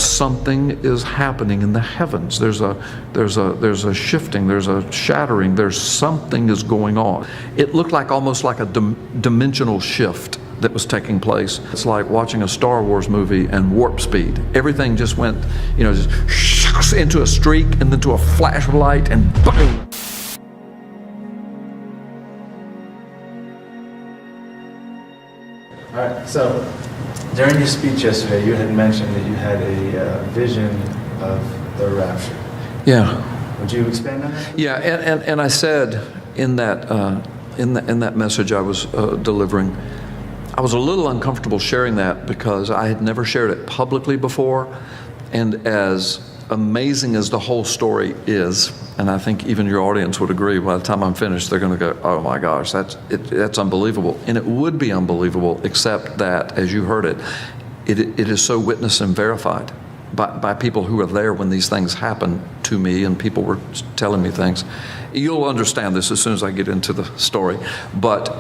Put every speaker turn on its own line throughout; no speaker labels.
something is happening in the heavens. There's a shifting, there's a shattering, there's something is going on. It looked like almost like a dimensional shift that was taking place. It's like watching a Star Wars movie and warp speed. Everything just went, just into a streak and then to a flash of light and boom.
All right, so during your speech yesterday, you had mentioned that you had a vision of the rapture.
Yeah.
Would you expand on that?
Yeah, and I said in that message I was delivering, I was a little uncomfortable sharing that because I had never shared it publicly before, and as amazing as the whole story is, and I think even your audience would agree, by the time I'm finished, they're going to go, oh my gosh, that's unbelievable. And it would be unbelievable, except that, as you heard it is so witnessed and verified by people who were there when these things happened to me, and people were telling me things. You'll understand this as soon as I get into the story. But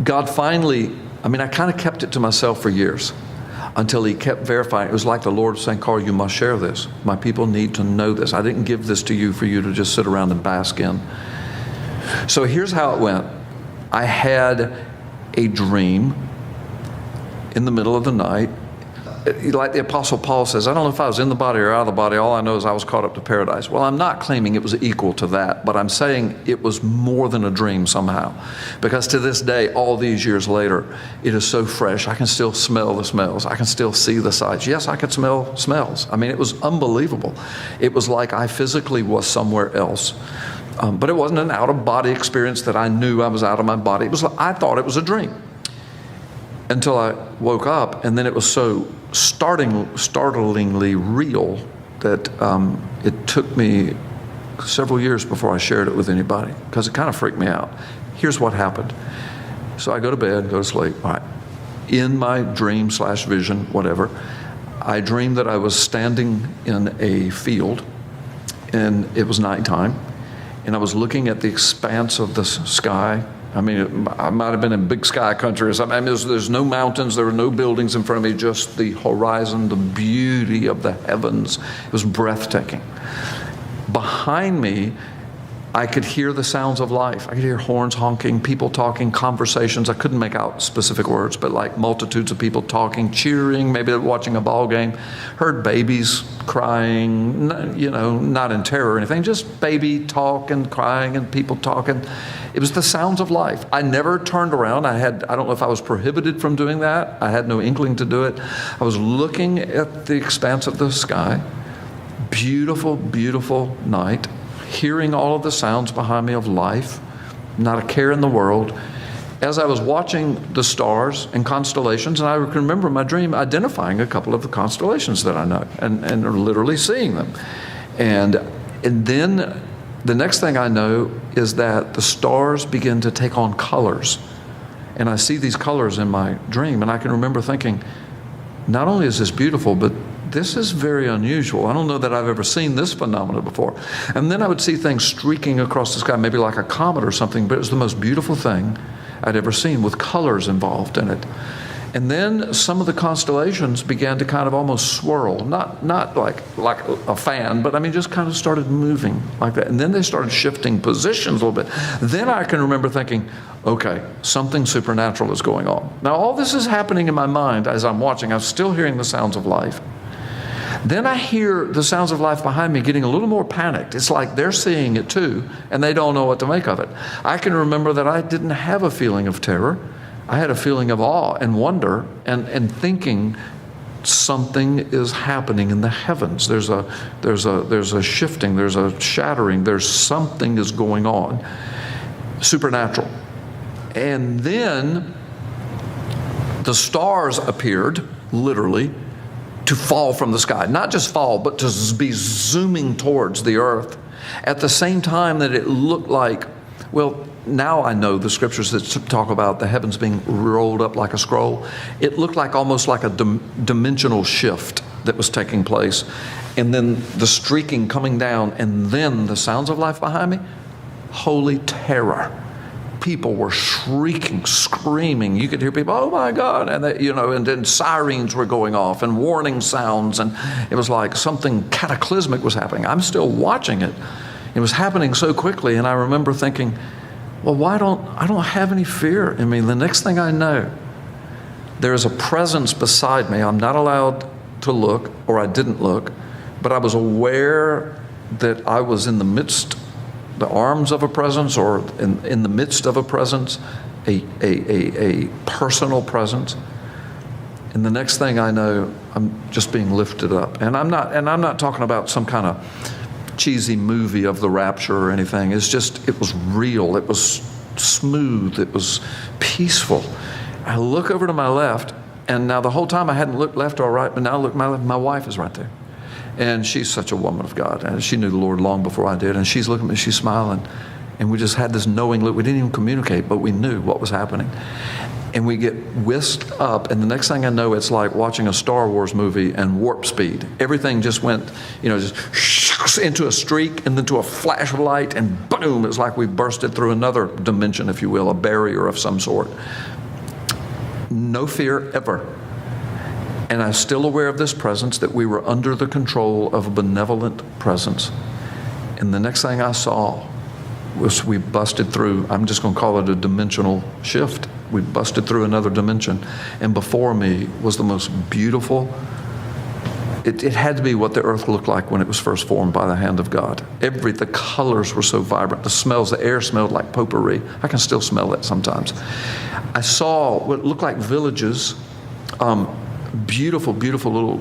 God finally, I kind of kept it to myself for years, until he kept verifying. It was like the Lord saying, Carl, you must share this. My people need to know this. I didn't give this to you for you to just sit around and bask in. So here's how it went. I had a dream in the middle of the night. Like the Apostle Paul says, I don't know if I was in the body or out of the body. All I know is I was caught up to paradise. Well, I'm not claiming it was equal to that, but I'm saying it was more than a dream somehow. Because to this day, all these years later, it is so fresh. I can still smell the smells. I can still see the sights. Yes, I could smell smells. It was unbelievable. It was like I physically was somewhere else. But it wasn't an out-of-body experience that I knew I was out of my body. It was like, I thought it was a dream. Until I woke up, and then it was so startlingly real that it took me several years before I shared it with anybody, because it kind of freaked me out. Here's what happened. So I go to bed, go to sleep. All right. In my dream / vision, whatever, I dreamed that I was standing in a field, and it was nighttime, and I was looking at the expanse of the sky. I might have been in big sky country or something. There's no mountains, there were no buildings in front of me, just the horizon, the beauty of the heavens. It was breathtaking. Behind me, I could hear the sounds of life. I could hear horns honking, people talking, conversations. I couldn't make out specific words, but like multitudes of people talking, cheering, maybe they're watching a ball game. Heard babies crying, not in terror or anything, just baby talk and crying and people talking. It was the sounds of life. I never turned around. I don't know if I was prohibited from doing that. I had no inkling to do it. I was looking at the expanse of the sky. Beautiful, beautiful night. Hearing all of the sounds behind me of life, not a care in the world. As I was watching the stars and constellations, and I can remember my dream identifying a couple of the constellations that I know, and literally seeing them. And then the next thing I know is that the stars begin to take on colors. And I see these colors in my dream, and I can remember thinking, not only is this beautiful, but this is very unusual. I don't know that I've ever seen this phenomenon before. And then I would see things streaking across the sky, maybe like a comet or something, but it was the most beautiful thing I'd ever seen with colors involved in it. And then some of the constellations began to kind of almost swirl, not like a fan, but just kind of started moving like that. And then they started shifting positions a little bit. Then I can remember thinking, okay, something supernatural is going on. Now all this is happening in my mind as I'm watching. I'm still hearing the sounds of life. Then I hear the sounds of life behind me getting a little more panicked. It's like they're seeing it too, and they don't know what to make of it. I can remember that I didn't have a feeling of terror. I had a feeling of awe and wonder and thinking something is happening in the heavens. There's a shifting, there's a shattering, there's something is going on. Supernatural. And then the stars appeared, literally, to fall from the sky. Not just fall, but to be zooming towards the earth. At the same time that it looked like, well, now I know the scriptures that talk about the heavens being rolled up like a scroll. It looked like almost like a dimensional shift that was taking place. And then the streaking coming down, and then the sounds of life behind me. Holy terror. people were shrieking, screaming. You could hear people, oh my God, and they, and then sirens were going off and warning sounds, and it was like something cataclysmic was happening. I'm still watching it. It was happening so quickly, and I remember thinking, well, I don't have any fear in me. The next thing I know, there is a presence beside me. I'm not allowed to look, or I didn't look, but I was aware that I was in the midst, the arms of a presence, or in the midst of a presence, a personal presence. And the next thing I know, I'm just being lifted up. And I'm not talking about some kind of cheesy movie of the rapture or anything. It was real. It was smooth. It was peaceful. I look over to my left, and now the whole time I hadn't looked left or right, but now I look to my left, my wife is right there. And she's such a woman of God. And she knew the Lord long before I did. And she's looking at me, she's smiling. And we just had this knowing look. We didn't even communicate, but we knew what was happening. And we get whisked up, and the next thing I know, it's like watching a Star Wars movie and warp speed. Everything just went, just into a streak and then to a flash of light, and boom, it's like we bursted through another dimension, if you will, a barrier of some sort. No fear ever. And I'm still aware of this presence, that we were under the control of a benevolent presence. And the next thing I saw was we busted through, I'm just going to call it a dimensional shift. We busted through another dimension. And before me was the most beautiful, it had to be what the earth looked like when it was first formed by the hand of God. The colors were so vibrant. The smells, the air smelled like potpourri. I can still smell it sometimes. I saw what looked like villages, beautiful, beautiful little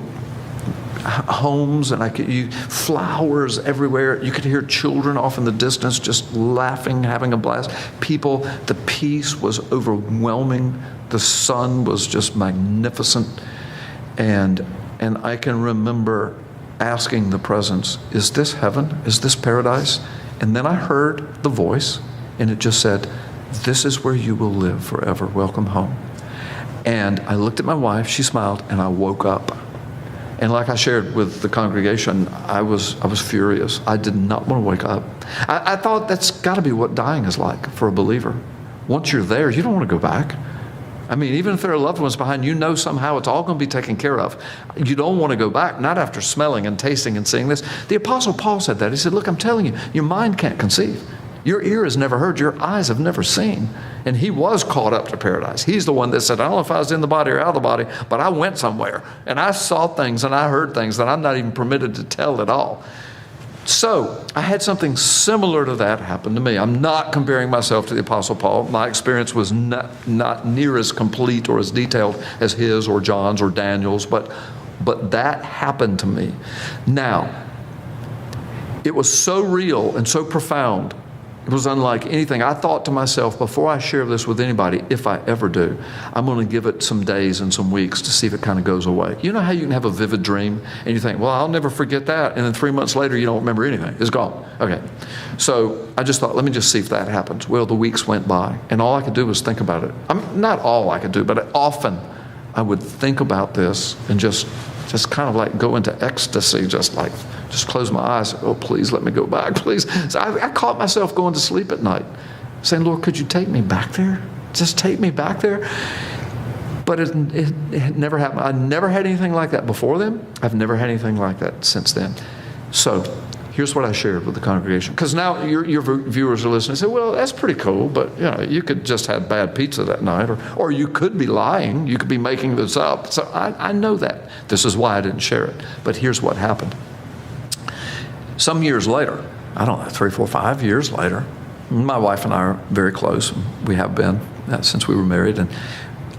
homes, and flowers everywhere. You could hear children off in the distance just laughing, having a blast. People, the peace was overwhelming. The sun was just magnificent. And I can remember asking the presence, is this heaven? Is this paradise? And then I heard the voice, and it just said, this is where you will live forever. Welcome home. And I looked at my wife, she smiled, and I woke up. And like I shared with the congregation, I was furious. I did not want to wake up. I thought that's got to be what dying is like for a believer. Once you're there, you don't want to go back. I mean, even if there are loved ones behind, somehow it's all going to be taken care of. You don't want to go back, not after smelling and tasting and seeing this. The Apostle Paul said that. He said, look, I'm telling you, your mind can't conceive. Your ear has never heard, your eyes have never seen. And he was caught up to paradise. He's the one that said, I don't know if I was in the body or out of the body, but I went somewhere. And I saw things and I heard things that I'm not even permitted to tell at all. So I had something similar to that happen to me. I'm not comparing myself to the Apostle Paul. My experience was not near as complete or as detailed as his or John's or Daniel's, but that happened to me. Now, it was so real and so profound. It was unlike anything. I thought to myself, before I share this with anybody, if I ever do, I'm going to give it some days and some weeks to see if it kind of goes away. You know how you can have a vivid dream and you think, well, I'll never forget that. And then 3 months later, you don't remember anything. It's gone. Okay. So I just thought, let me just see if that happens. Well, the weeks went by and all I could do was think about it. Not all I could do, but often I would think about this and just kind of like go into ecstasy, just close my eyes. Oh, please let me go back, please. So I caught myself going to sleep at night, saying, Lord, could you take me back there? Just take me back there. But it never happened. I never had anything like that before then. I've never had anything like that since then. So here's what I shared with the congregation. Because now your viewers are listening and say, well, that's pretty cool, but you could just have bad pizza that night, or you could be lying. You could be making this up. So I know that. This is why I didn't share it. But here's what happened. Some years later, I don't know, 3, 4, 5 years later, my wife and I are very close. We have been since we were married. And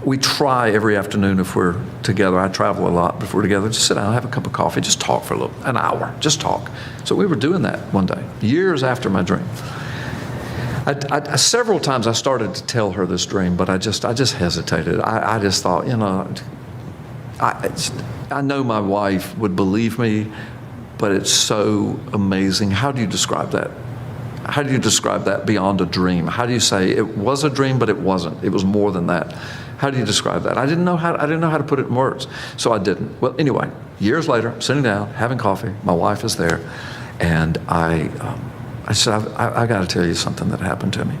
we try every afternoon if we're together. I travel a lot. If we're together, just sit down, have a cup of coffee, just talk for an hour, just talk. So we were doing that one day, years after my dream. Several times I started to tell her this dream, but I just hesitated. I just thought, I know my wife would believe me, but it's so amazing. How do you describe that? How do you describe that beyond a dream? How do you say it was a dream, but it wasn't? It was more than that. How do you describe that? I didn't know how to put it in words, so I didn't. Well, anyway, years later, I'm sitting down, having coffee. My wife is there, and I said, I got to tell you something that happened to me.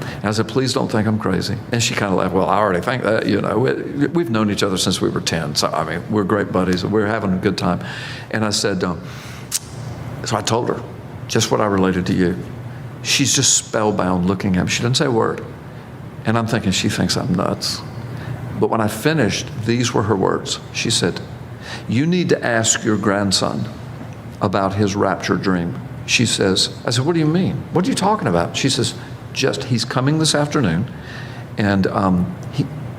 And I said, please don't think I'm crazy. And she kind of laughed, well, I already think that, you know. We've known each other since we were 10. So, I mean, we're great buddies. We're having a good time. And I said, so I told her just what I related to you. She's just spellbound looking at me. She didn't say a word. And I'm thinking, she thinks I'm nuts. But when I finished, these were her words. She said, you need to ask your grandson about his rapture dream. She says, I said, what do you mean? What are you talking about? She says, he's coming this afternoon. And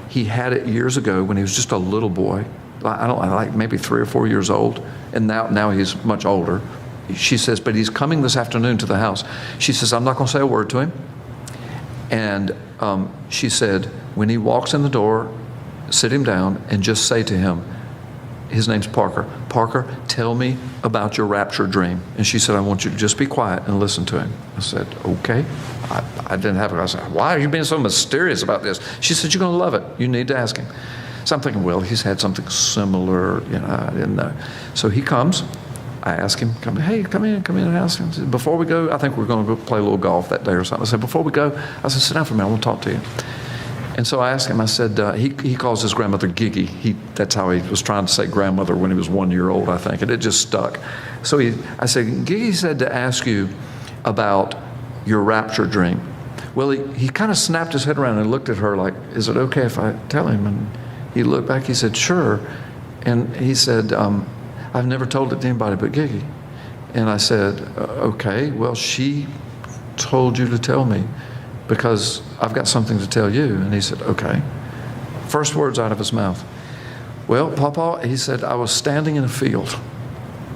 he had it years ago when he was just a little boy. Like maybe 3 or 4 years old. And now he's much older. She says, but he's coming this afternoon to the house. She says, I'm not going to say a word to him. And she said, when he walks in the door, sit him down and just say to him, his name's Parker. Parker, tell me about your rapture dream. And she said, I want you to just be quiet and listen to him. I said, okay. I didn't have it. I said, why are you being so mysterious about this? She said, you're going to love it. You need to ask him. So I'm thinking, well, he's had something similar. You know, I didn't know. So he comes. I ask him, come in and ask him. Said, before we go, I think we're going to go play a little golf that day or something. I said, before we go, I said, sit down for a minute, I want to talk to you. And so I asked him, I said, he calls his grandmother Giggy. That's how he was trying to say grandmother when he was 1 year old, I think, and it just stuck. So I said, Giggy said to ask you about your rapture dream. Well, he kind of snapped his head around and looked at her like, is it okay if I tell him? And he looked back, he said, sure. And he said, I've never told it to anybody but Giggy. And I said, okay, well, she told you to tell me because I've got something to tell you. And he said, okay. First words out of his mouth. Well, Papa, he said, I was standing in a field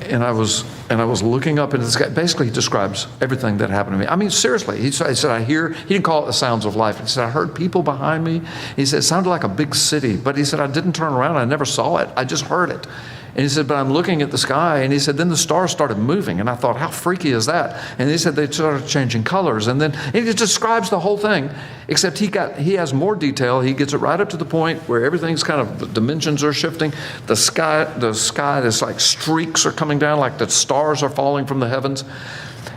and I was looking up into the sky. Basically, he describes everything that happened to me. I mean, seriously, he said, he didn't call it the sounds of life. He said, I heard people behind me. He said, it sounded like a big city, but he said, I didn't turn around. I never saw it. I just heard it. And he said, but I'm looking at the sky. And he said, then the stars started moving. And I thought, how freaky is that? And he said, they started changing colors. And then he just describes the whole thing, except he has more detail. He gets it right up to the point where everything's kind of, the dimensions are shifting. The sky, there's like streaks are coming down, like the stars are falling from the heavens.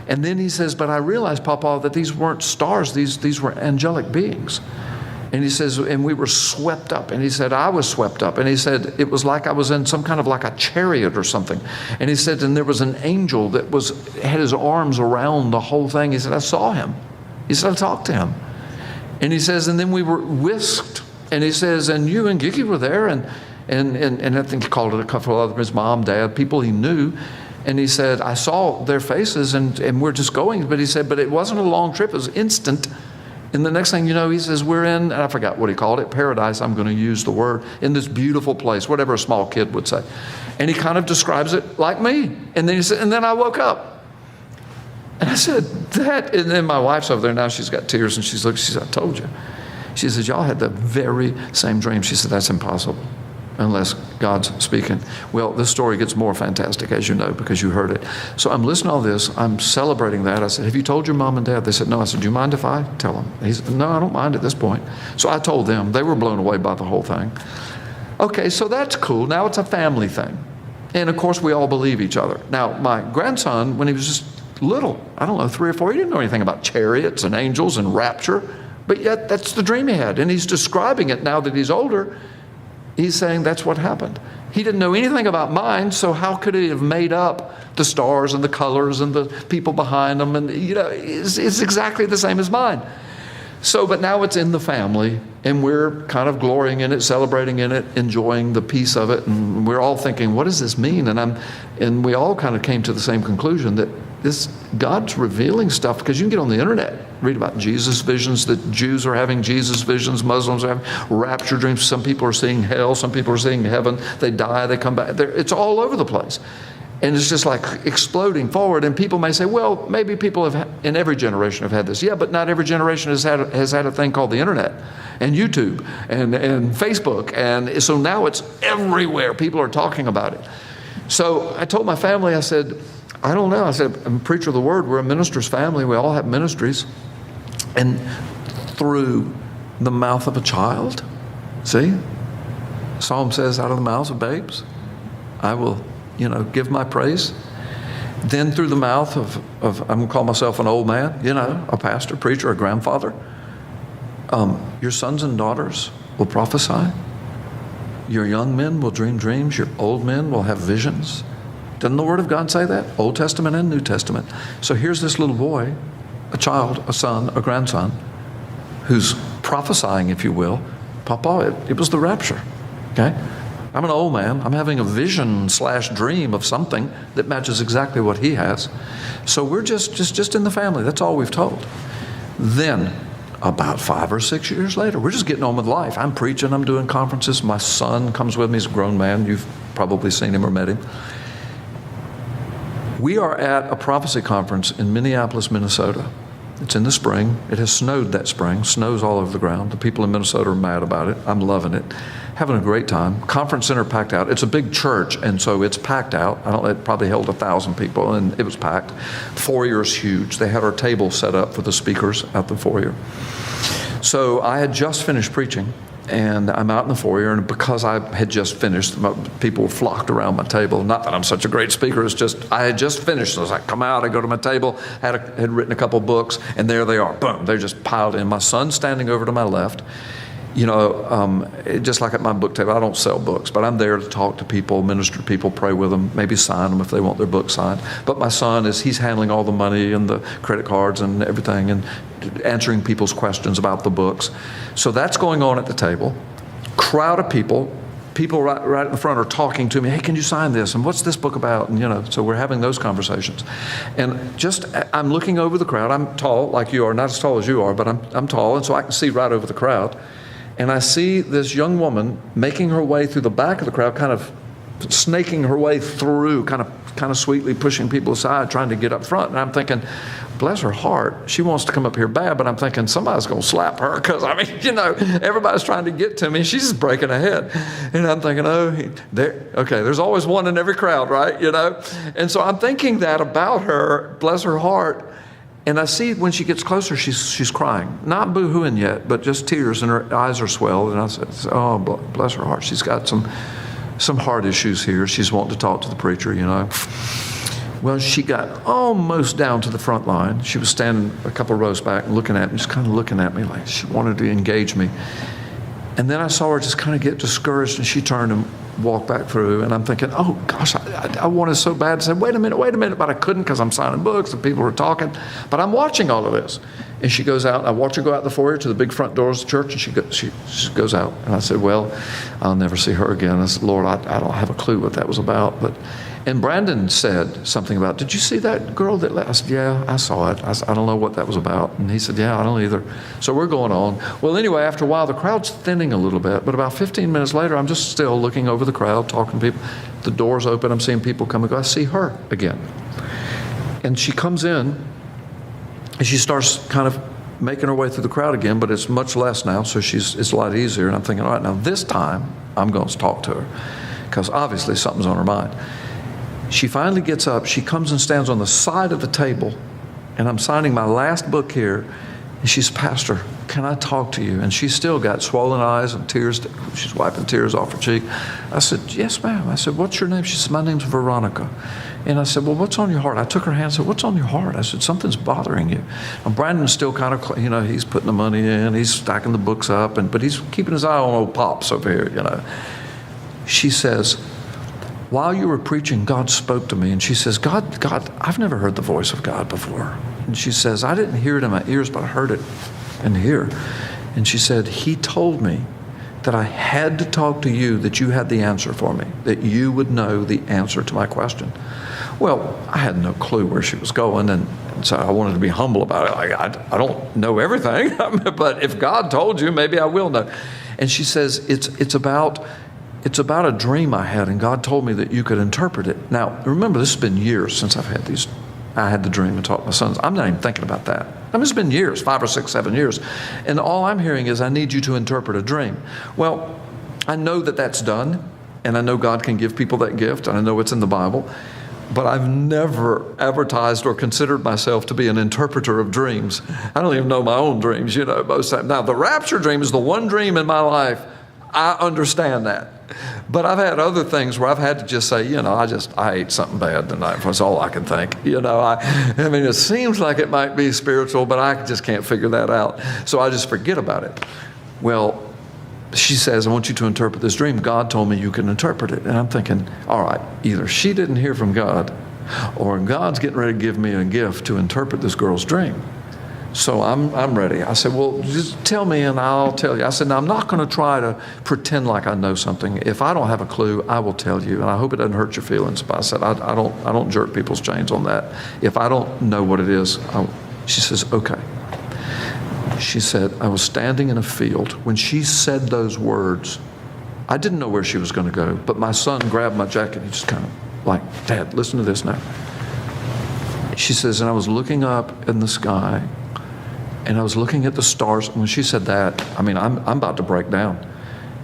And then he says, but I realized, Papa, that these weren't stars. These were angelic beings. And he says, and we were swept up. And he said, I was swept up. And he said, it was like I was in some kind of like a chariot or something. And he said, and there was an angel that had his arms around the whole thing. He said, I saw him. He said, I talked to him. And he says, and then we were whisked. And he says, and you and Gigi were there. And I think he called it a couple of others, his mom, dad, people he knew. And he said, I saw their faces and we're just going. But he said, but it wasn't a long trip. It was instant. And the next thing you know, he says, we're in, and I forgot what he called it, paradise, I'm going to use the word, in this beautiful place, whatever a small kid would say. And he kind of describes it like me. And then he said, and then I woke up. And I said, and then my wife's over there now, she's got tears, and she said, I told you. She says, y'all had the very same dream. She said, that's impossible unless God's speaking. Well, this story gets more fantastic, as you know, because you heard it. So I'm listening to all this. I'm celebrating that. I said, have you told your mom and dad? They said, no. I said, do you mind if I tell them? He said, no, I don't mind at this point. So I told them. They were blown away by the whole thing. Okay, so that's cool. Now it's a family thing. And, of course, we all believe each other. Now, my grandson, when he was just little, I don't know, 3 or 4, he didn't know anything about chariots and angels and rapture. But yet that's the dream he had. And he's describing it now that he's older. He's saying that's what happened. He didn't know anything about mine, so how could he have made up the stars and the colors and the people behind them? And, you know, it's exactly the same as mine. So, but now it's in the family, and we're kind of glorying in it, celebrating in it, enjoying the peace of it, and we're all thinking, what does this mean? And we all kind of came to the same conclusion that God's revealing stuff, because you can get on the internet, read about Jesus visions, that Jews are having Jesus visions, Muslims are having rapture dreams. Some people are seeing hell, some people are seeing heaven. They die, they come back. It's all over the place. And it's just like exploding forward. And people may say, well, maybe people in every generation have had this. Yeah, but not every generation has had a thing called the internet and YouTube and Facebook. And so now it's everywhere. People are talking about it. So I told my family, I said, I don't know. I said, I'm a preacher of the word. We're a minister's family. We all have ministries. And through the mouth of a child, see, Psalm says, out of the mouths of babes, I will, give my praise. Then through the mouth of I'm going to call myself an old man, a pastor, preacher, a grandfather. Your sons and daughters will prophesy. Your young men will dream dreams. Your old men will have visions. Doesn't the Word of God say that? Old Testament and New Testament. So here's this little boy, a child, a son, a grandson, who's prophesying, if you will. Papa, it was the rapture, okay? I'm an old man. I'm having a vision/dream of something that matches exactly what he has. So we're just in the family. That's all we've told. Then, about 5 or 6 years later, we're just getting on with life. I'm preaching. I'm doing conferences. My son comes with me. He's a grown man. You've probably seen him or met him. We are at a prophecy conference in Minneapolis, Minnesota. It's in the spring. It has snowed that spring. Snows all over the ground. The people in Minnesota are mad about it. I'm loving it. Having a great time. Conference center packed out. It's a big church, and so it's packed out. It probably held 1,000 people, and it was packed. Foyer is huge. They had our table set up for the speakers at the foyer. So I had just finished preaching, and I'm out in the foyer, and because I had just finished, people flocked around my table. Not that I'm such a great speaker, it's just I had just finished. So I come out, I go to my table, had written a couple books, and there they are. Boom, they're just piled in. My son's standing over to my left. You know, just like at my book table, I don't sell books, but I'm there to talk to people, minister to people, pray with them, maybe sign them if they want their book signed. But my son he's handling all the money and the credit cards and everything and answering people's questions about the books. So that's going on at the table. Crowd of people right in the front are talking to me. Hey, can you sign this? And what's this book about? And, you know, so we're having those conversations. And I'm looking over the crowd. I'm tall like you are, not as tall as you are, but I'm tall, and so I can see right over the crowd. And I see this young woman making her way through the back of the crowd, kind of snaking her way through, kind of sweetly pushing people aside, trying to get up front. And I'm thinking, bless her heart, she wants to come up here bad, but I'm thinking somebody's going to slap her because, I mean, you know, everybody's trying to get to me. She's just breaking ahead. And I'm thinking, there's always one in every crowd, right? You know? And so I'm thinking that about her, bless her heart. And I see when she gets closer, she's crying. Not boo-hooing yet, but just tears, and her eyes are swelled. And I said, oh, bless her heart. She's got some heart issues here. She's wanting to talk to the preacher, you know. Well, she got almost down to the front line. She was standing a couple of rows back and looking at me, just kind of looking at me like she wanted to engage me. And then I saw her just kind of get discouraged, and she turned and walked back through. And I'm thinking, oh, gosh, I wanted so bad to say, wait a minute, but I couldn't because I'm signing books and people were talking. But I'm watching all of this. And she goes out. I watch her go out the foyer to the big front doors of the church, and she goes out. And I said, well, I'll never see her again. I said, Lord, I don't have a clue what that was about. And Brandon said something about, did you see that girl that left? I said, yeah, I saw it. I don't know what that was about. And he said, yeah, I don't either. So we're going on. Well, anyway, after a while, the crowd's thinning a little bit. But about 15 minutes later, I'm just still looking over the crowd, talking to people. The door's open. I'm seeing people come and go. I see her again. And she comes in, and she starts kind of making her way through the crowd again, but it's much less now, so it's a lot easier. And I'm thinking, all right, now this time, I'm going to talk to her, because obviously something's on her mind. She finally gets up. She comes and stands on the side of the table, and I'm signing my last book here. And she's, Pastor, can I talk to you? And she's still got swollen eyes and tears. She's wiping tears off her cheek. I said, yes, ma'am. I said, what's your name? She said, my name's Veronica. And I said, well, what's on your heart? I took her hand and said, what's on your heart? I said, something's bothering you. And Brandon's still kind of, you know, he's putting the money in. He's stacking the books up, but he's keeping his eye on old Pops over here, you know. She says, while you were preaching, God spoke to me. And she says, God, I've never heard the voice of God before. And she says, I didn't hear it in my ears, but I heard it in here. And she said, he told me that I had to talk to you, that you had the answer for me, that you would know the answer to my question. Well, I had no clue where she was going, and so I wanted to be humble about it. Like, I don't know everything, but if God told you, maybe I will know. And she says, it's about a dream I had, and God told me that you could interpret it. Now, remember, this has been years since I had the dream and taught my sons. I'm not even thinking about that. I mean, it's been years, 5 or 6, 7 years. And all I'm hearing is, I need you to interpret a dream. Well, I know that that's done, and I know God can give people that gift, and I know it's in the Bible, but I've never advertised or considered myself to be an interpreter of dreams. I don't even know my own dreams, you know, most of the time. Now, the rapture dream is the one dream in my life I understand that. But I've had other things where I've had to just say, I ate something bad tonight. That's all I can think. I mean, it seems like it might be spiritual, but I just can't figure that out. So I just forget about it. Well, she says, I want you to interpret this dream. God told me you can interpret it. And I'm thinking, all right, either she didn't hear from God, or God's getting ready to give me a gift to interpret this girl's dream. So I'm ready. I said, well, just tell me and I'll tell you. I said, now I'm not going to try to pretend like I know something. If I don't have a clue, I will tell you. And I hope it doesn't hurt your feelings. But I said, I don't jerk people's chains on that. If I don't know what it is, she says, okay. She said, I was standing in a field. When she said those words, I didn't know where she was going to go. But my son grabbed my jacket. He just kind of like, Dad, listen to this now. She says, and I was looking up in the sky, and I was looking at the stars. And when she said that, I mean, I'm about to break down.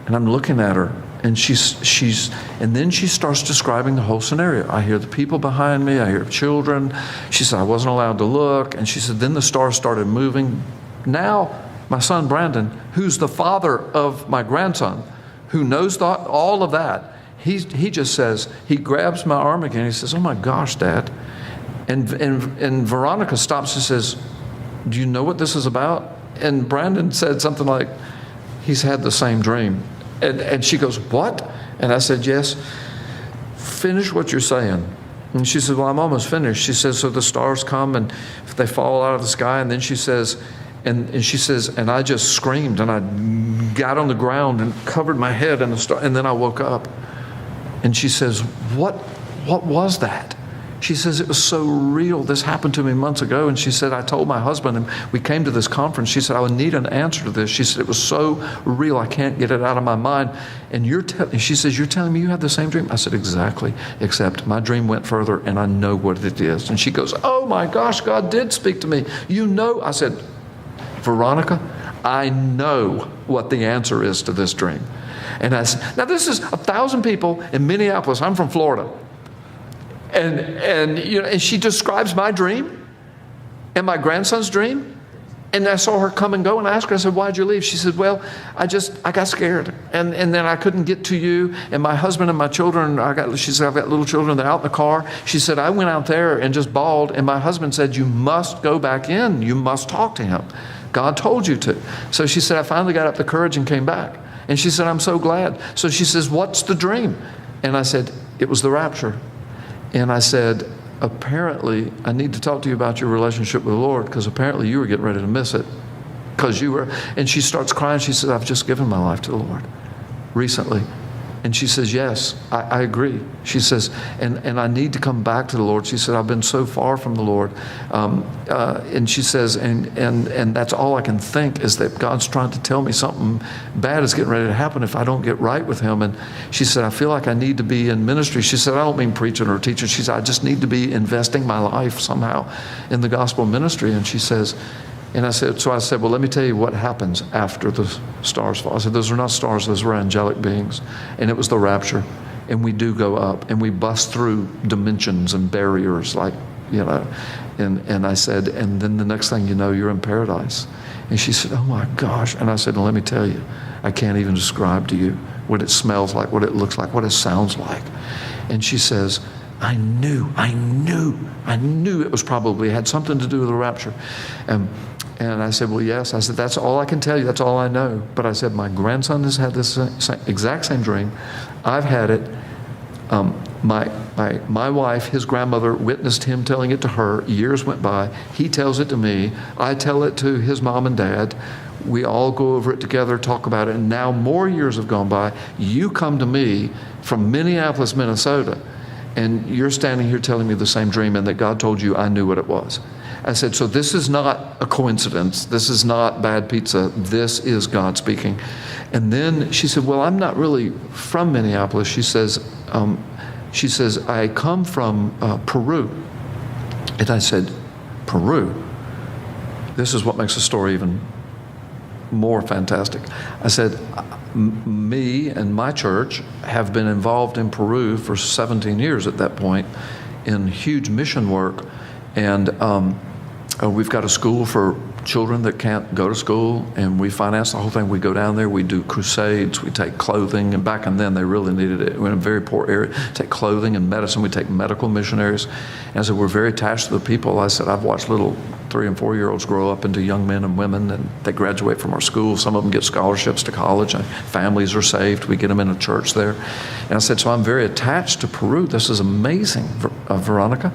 And I'm looking at her, and and then she starts describing the whole scenario. I hear the people behind me. I hear children. She said, I wasn't allowed to look. And she said, then the stars started moving. Now, my son Brandon, who's the father of my grandson, who knows all of that, he just says, he grabs my arm again. He says, oh my gosh, Dad. And Veronica stops and says, do you know what this is about? And Brandon said something like, he's had the same dream. And she goes, what? And I said, yes. Finish what you're saying. And she said, well, I'm almost finished. She says, so the stars come and they fall out of the sky. And then she says, and she says, and I just screamed and I got on the ground and covered my head in the star. And then I woke up. And she says, what was that? She says, it was so real. This happened to me months ago. And she said, I told my husband, and we came to this conference. She said, I would need an answer to this. She said, it was so real, I can't get it out of my mind. And she says, you're telling me you had the same dream? I said, exactly, except my dream went further, and I know what it is. And she goes, oh my gosh, God did speak to me. You know, I said, Veronica, I know what the answer is to this dream. And I said, now this is 1,000 people in Minneapolis. I'm from Florida. And she describes my dream and my grandson's dream. And I saw her come and go, and I asked her, I said, why'd you leave? She said, well, I got scared. And then I couldn't get to you. And my husband and my children, she said, I've got little children, they're out in the car. She said, I went out there and just bawled. And my husband said, you must go back in. You must talk to him. God told you to. So she said, I finally got up the courage and came back. And she said, I'm so glad. So she says, what's the dream? And I said, it was the rapture. And I said, apparently, I need to talk to you about your relationship with the Lord, because apparently you were getting ready to miss it. And she starts crying. She says, I've just given my life to the Lord recently. And she says, yes, I agree. She says, and I need to come back to the Lord. She said, I've been so far from the Lord. And she says, and that's all I can think is that God's trying to tell me something bad is getting ready to happen if I don't get right with him. And she said, I feel like I need to be in ministry. She said, I don't mean preaching or teaching. She said, I just need to be investing my life somehow in the gospel ministry. And she says, and I said, well, let me tell you what happens after the stars fall. I said, those are not stars, those were angelic beings. And it was the rapture. And we do go up and we bust through dimensions and barriers and I said, and then the next thing you know, you're in paradise. And she said, oh my gosh. And I said, well, let me tell you, I can't even describe to you what it smells like, what it looks like, what it sounds like. And she says, I knew it was probably had something to do with the rapture. And I said, well, yes. I said, that's all I can tell you. That's all I know. But I said, my grandson has had this exact same dream. I've had it. My wife, his grandmother, witnessed him telling it to her. Years went by. He tells it to me. I tell it to his mom and dad. We all go over it together, talk about it. And now more years have gone by. You come to me from Minneapolis, Minnesota, and you're standing here telling me the same dream and that God told you I knew what it was. I said, so this is not a coincidence. This is not bad pizza. This is God speaking. And then she said, well, I'm not really from Minneapolis. She says, I come from Peru. And I said, Peru? This is what makes the story even more fantastic. I said, me and my church have been involved in Peru for 17 years at that point in huge mission work. And we've got a school for children that can't go to school, and we finance the whole thing. We go down there, we do crusades, we take clothing, and back then they really needed it. We're in a very poor area. Take clothing and medicine. We take medical missionaries. And so we're very attached to the people. I said, I've watched little 3- and 4-year-olds grow up into young men and women, and they graduate from our school. Some of them get scholarships to college, and families are saved. We get them in a church there. And I said, so I'm very attached to Peru. This is amazing, Veronica.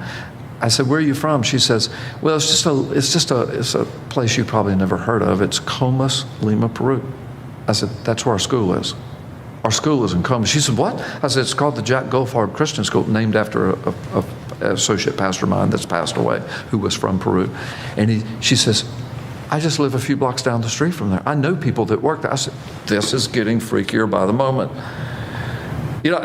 I said, where are you from? She says, well, it's a place you probably never heard of. It's Comas, Lima, Peru. I said, that's where our school is. Our school is in Comas. She said, what? I said, it's called the Jack Goldfarb Christian School, named after a associate pastor of mine that's passed away, who was from Peru. And she says, I just live a few blocks down the street from there. I know people that work there. I said, this is getting freakier by the moment.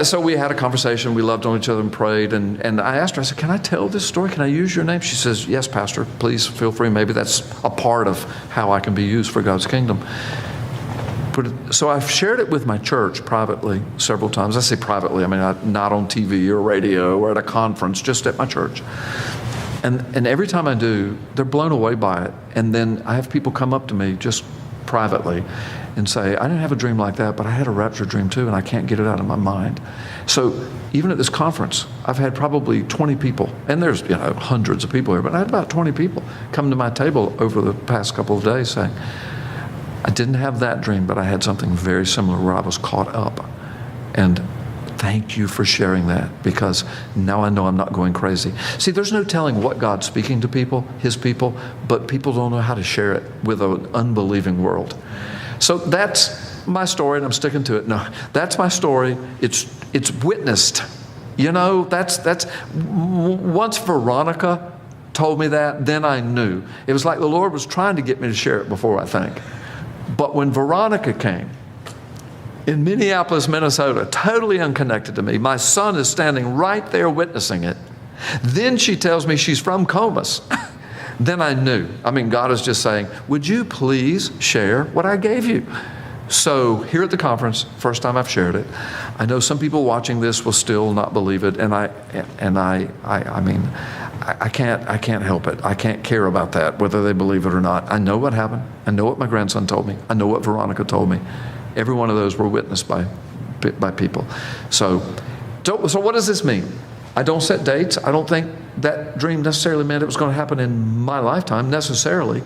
So we had a conversation. We loved on each other and prayed. And I asked her, I said, can I tell this story? Can I use your name? She says, yes, Pastor, please feel free. Maybe that's a part of how I can be used for God's kingdom. So I've shared it with my church privately several times. I say privately, I mean, not on TV or radio or at a conference, just at my church. And every time I do, they're blown away by it. And then I have people come up to me just privately and say, I didn't have a dream like that, but I had a rapture dream too, and I can't get it out of my mind. So even at this conference, I've had probably 20 people, and there's hundreds of people here, but I had about 20 people come to my table over the past couple of days saying, I didn't have that dream, but I had something very similar where I was caught up. And thank you for sharing that, because now I know I'm not going crazy. See, there's no telling what God's speaking to people, his people, but people don't know how to share it with an unbelieving world. So that's my story, and I'm sticking to it. No, that's my story. It's witnessed. That's once Veronica told me that, then I knew. It was like the Lord was trying to get me to share it before, I think. But when Veronica came, in Minneapolis, Minnesota, totally unconnected to me, my son is standing right there witnessing it. Then she tells me she's from Comas. Then I knew. I mean, God is just saying, would you please share what I gave you? So here at the conference, first time I've shared it. I know some people watching this will still not believe it, and I mean, I can't help it. I can't care about that, whether they believe it or not. I know what happened. I know what my grandson told me. I know what Veronica told me. Every one of those were witnessed by people. So what does this mean? I don't set dates. I don't think that dream necessarily meant it was going to happen in my lifetime necessarily.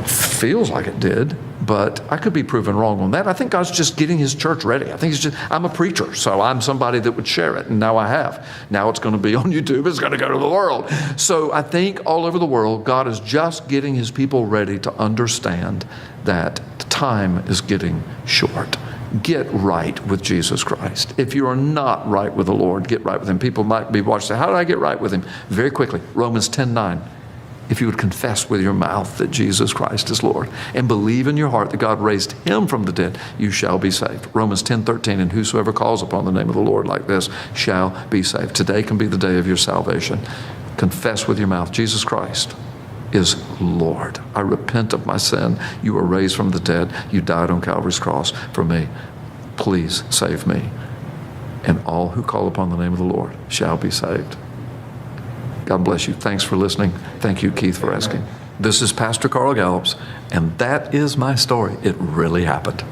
Feels like it did, but I could be proven wrong on that. I think God's just getting his church ready. I think I'm a preacher, so I'm somebody that would share it, and now I have. Now it's going to be on YouTube. It's going to go to the world. So I think all over the world, God is just getting his people ready to understand that the time is getting short. Get right with Jesus Christ. If you are not right with the Lord, get right with him. People might be watching, say, how did I get right with him? Very quickly, Romans 10:9. If you would confess with your mouth that Jesus Christ is Lord and believe in your heart that God raised him from the dead, you shall be saved. Romans 10:13, and whosoever calls upon the name of the Lord like this shall be saved. Today can be the day of your salvation. Confess with your mouth, Jesus Christ is Lord. I repent of my sin. You were raised from the dead. You died on Calvary's cross for me. Please save me. And all who call upon the name of the Lord shall be saved. God bless you. Thanks for listening. Thank you, Keith, for asking. This is Pastor Carl Gallups, and that is my story. It really happened.